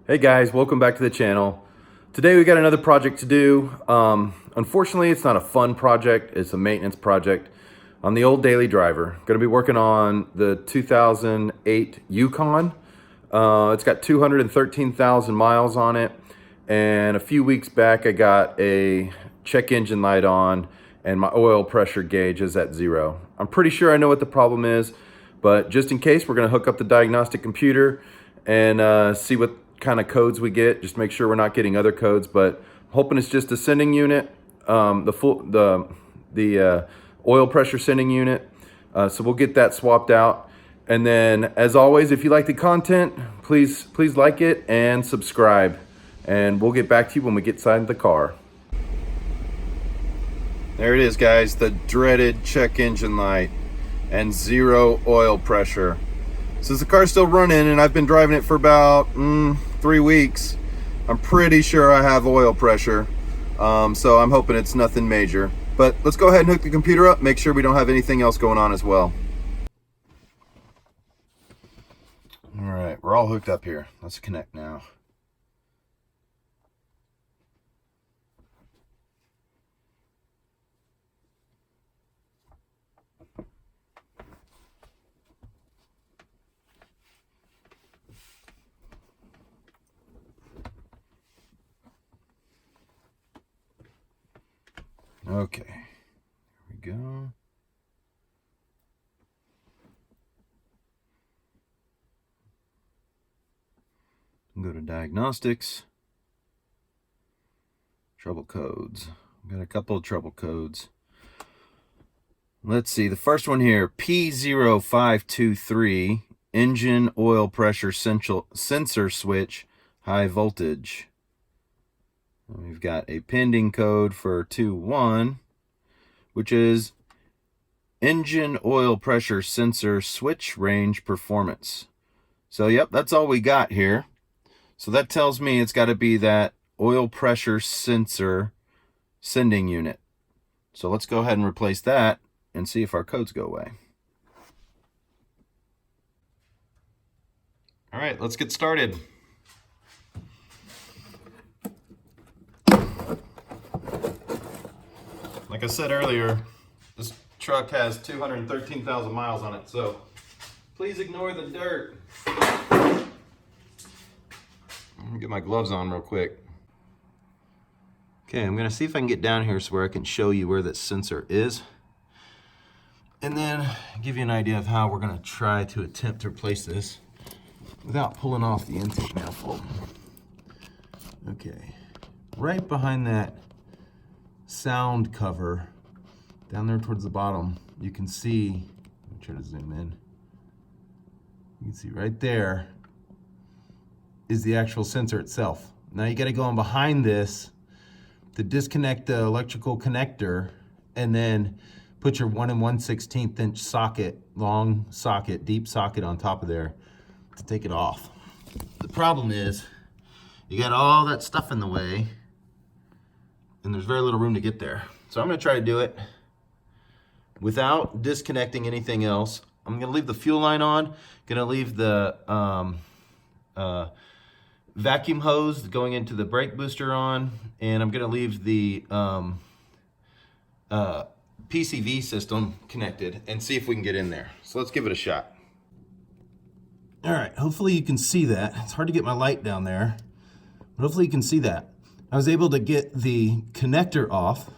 Hey guys, welcome back to the channel. Today we got another project to do. Unfortunately, it's not a fun project, it's a maintenance project on the old daily driver. Gonna be working on the 2008 Yukon. It's got 213,000 miles on it, and a few weeks back I got a check engine light on and my oil pressure gauge is at 0. I'm pretty sure I know what the problem is, but just in case, we're gonna hook up the diagnostic computer and see what kind of codes we get. Just make sure we're not getting other codes, but I'm hoping it's just a sending unit, the oil pressure sending unit. So we'll get that swapped out. And then, as always, if you like the content, please like it and subscribe. And we'll get back to you when we get inside the car. There it is, guys, the dreaded check engine light and 0 oil pressure. Since the car's still running and I've been driving it for about 3 weeks, I'm pretty sure I have oil pressure. So I'm hoping it's nothing major. But let's go ahead and hook the computer up, make sure we don't have anything else going on as well. All right, we're all hooked up here. Let's connect now. Okay, here we go. Go to diagnostics, trouble codes. Got a couple of trouble codes. Let's see, the first one here, P0523, engine oil pressure sensor switch, high voltage. We've got a pending code for 21, which is engine oil pressure sensor switch range performance. So yep, that's all we got here. So that tells me it's got to be that oil pressure sensor sending unit. So let's go ahead and replace that and see if our codes go away. All right, let's get started. Like I said earlier, this truck has 213,000 miles on it, so please ignore the dirt. I'm gonna get my gloves on real quick. Okay, I'm gonna see if I can get down here so where I can show you where that sensor is, and then give you an idea of how we're gonna try to attempt to replace this without pulling off the intake manifold. Okay, right behind that sound cover down there towards the bottom, you can see, let me try to zoom in, you can see right there is the actual sensor itself. Now you got to go on behind this to disconnect the electrical connector and then put your 1 1/16 inch socket, long socket, deep socket on top of there to take it off. The problem is you got all that stuff in the way and there's very little room to get there. So I'm gonna try to do it without disconnecting anything else. I'm gonna leave the fuel line on, gonna leave the vacuum hose going into the brake booster on, and I'm gonna leave the PCV system connected and see if we can get in there. So let's give it a shot. All right, hopefully you can see that. It's hard to get my light down there, but hopefully you can see that. I was able to get the connector off,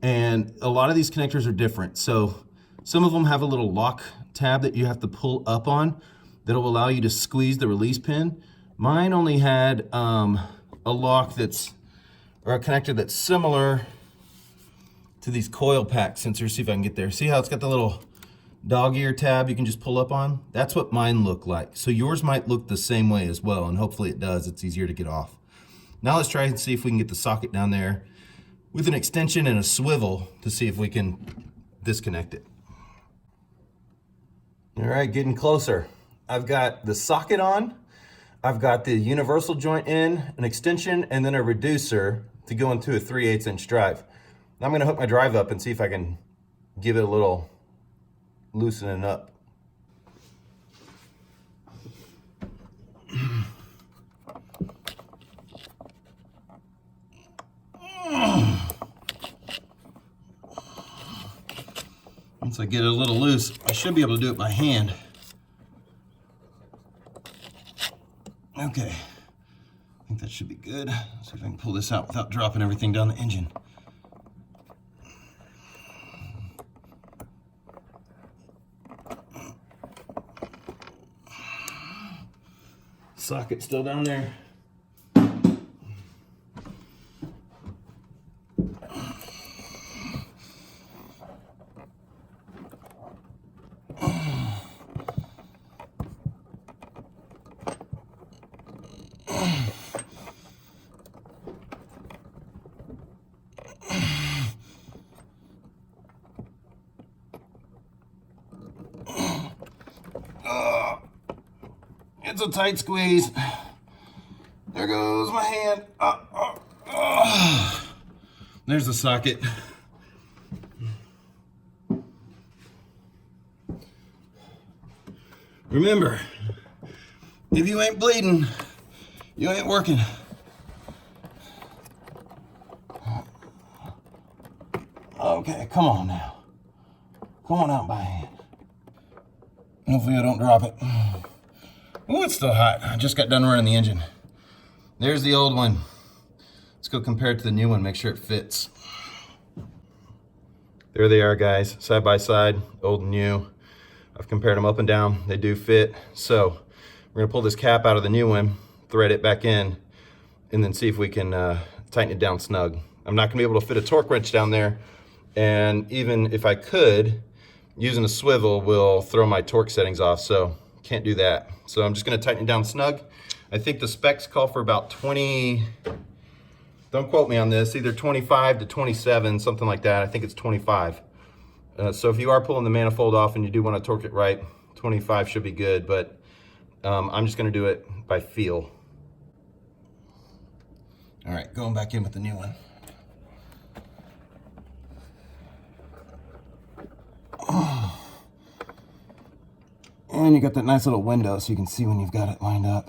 and a lot of these connectors are different. So some of them have a little lock tab that you have to pull up on that'll allow you to squeeze the release pin. Mine only had a lock or a connector that's similar to these coil pack sensors. See if I can get there. See how it's got the little dog ear tab you can just pull up on? That's what mine look like. So yours might look the same way as well, and hopefully it does. It's easier to get off. Now let's try and see if we can get the socket down there with an extension and a swivel to see if we can disconnect it. All right, getting closer. I've got the socket on, I've got the universal joint in, an extension, and then a reducer to go into a 3/8 inch drive. Now I'm gonna hook my drive up and see if I can give it a little loosening up. Once I get it a little loose, I should be able to do it by hand. Okay, I think that should be good. Let's see if I can pull this out without dropping everything down the engine. Socket still down there. It's a tight squeeze. There goes my hand. There's the socket. Remember, if you ain't bleeding, you ain't working. Okay, come on now. Come on out by hand. Hopefully I don't drop it. Oh, it's still hot. I just got done running the engine. There's the old one. Let's go compare it to the new one, make sure it fits. There they are, guys, side by side, old and new. I've compared them up and down. They do fit. So we're gonna pull this cap out of the new one, thread it back in, and then see if we can tighten it down snug. I'm not gonna be able to fit a torque wrench down there, and even if I could, using a swivel will throw my torque settings off, so can't do that. So I'm just gonna tighten it down snug. I think the specs call for about 20, don't quote me on this, either 25 to 27, something like that. I think it's 25. So if you are pulling the manifold off and you do want to torque it right, 25 should be good, but I'm just gonna do it by feel. All right, going back in with the new one. And you got that nice little window so you can see when you've got it lined up.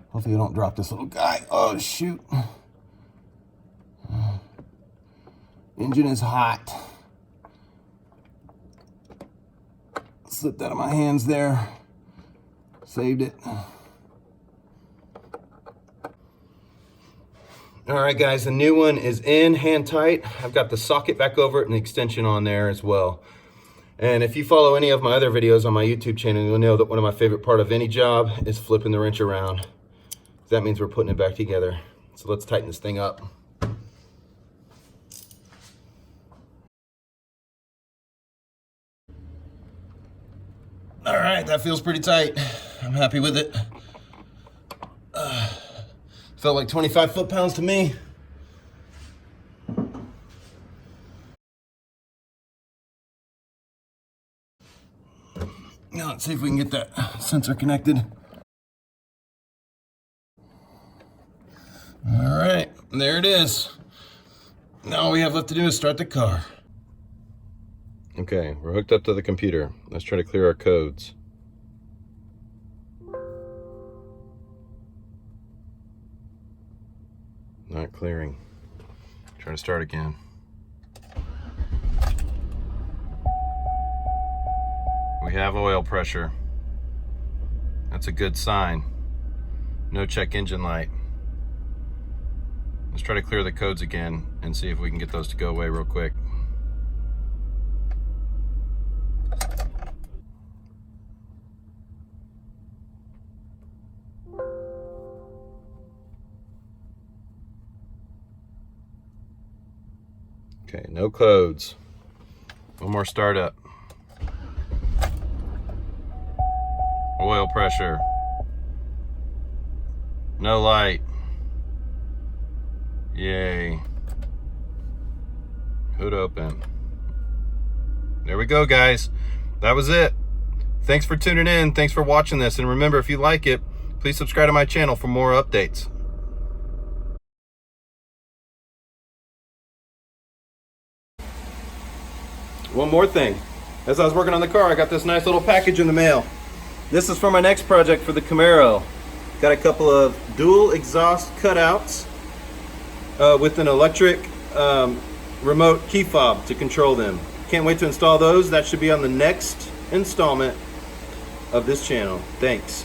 Hopefully you don't drop this little guy. Oh, shoot. Engine is hot. Slipped out of my hands there. Saved it. All right, guys, the new one is in, hand tight. I've got the socket back over it and the extension on there as well. And if you follow any of my other videos on my YouTube channel, you'll know that one of my favorite part of any job is flipping the wrench around. That means we're putting it back together. So let's tighten this thing up. All right, that feels pretty tight. I'm happy with it. Felt like 25 foot-pounds to me. Now let's see if we can get that sensor connected. All right, there it is. Now all we have left to do is start the car. Okay, we're hooked up to the computer. Let's try to clear our codes. Not clearing. Try to start again. We have oil pressure. That's a good sign. No check engine light. Let's try to clear the codes again and see if we can get those to go away real quick. Okay, no codes. One more startup. Oil pressure. No light. Yay. Hood open. There we go, guys. That was it. Thanks for tuning in. Thanks for watching this. And remember, if you like it, please subscribe to my channel for more updates. One more thing. As I was working on the car, I got this nice little package in the mail. This is for my next project for the Camaro. Got a couple of dual exhaust cutouts with an electric remote key fob to control them. can't wait to install those. That should be on the next installment of this channel. Thanks.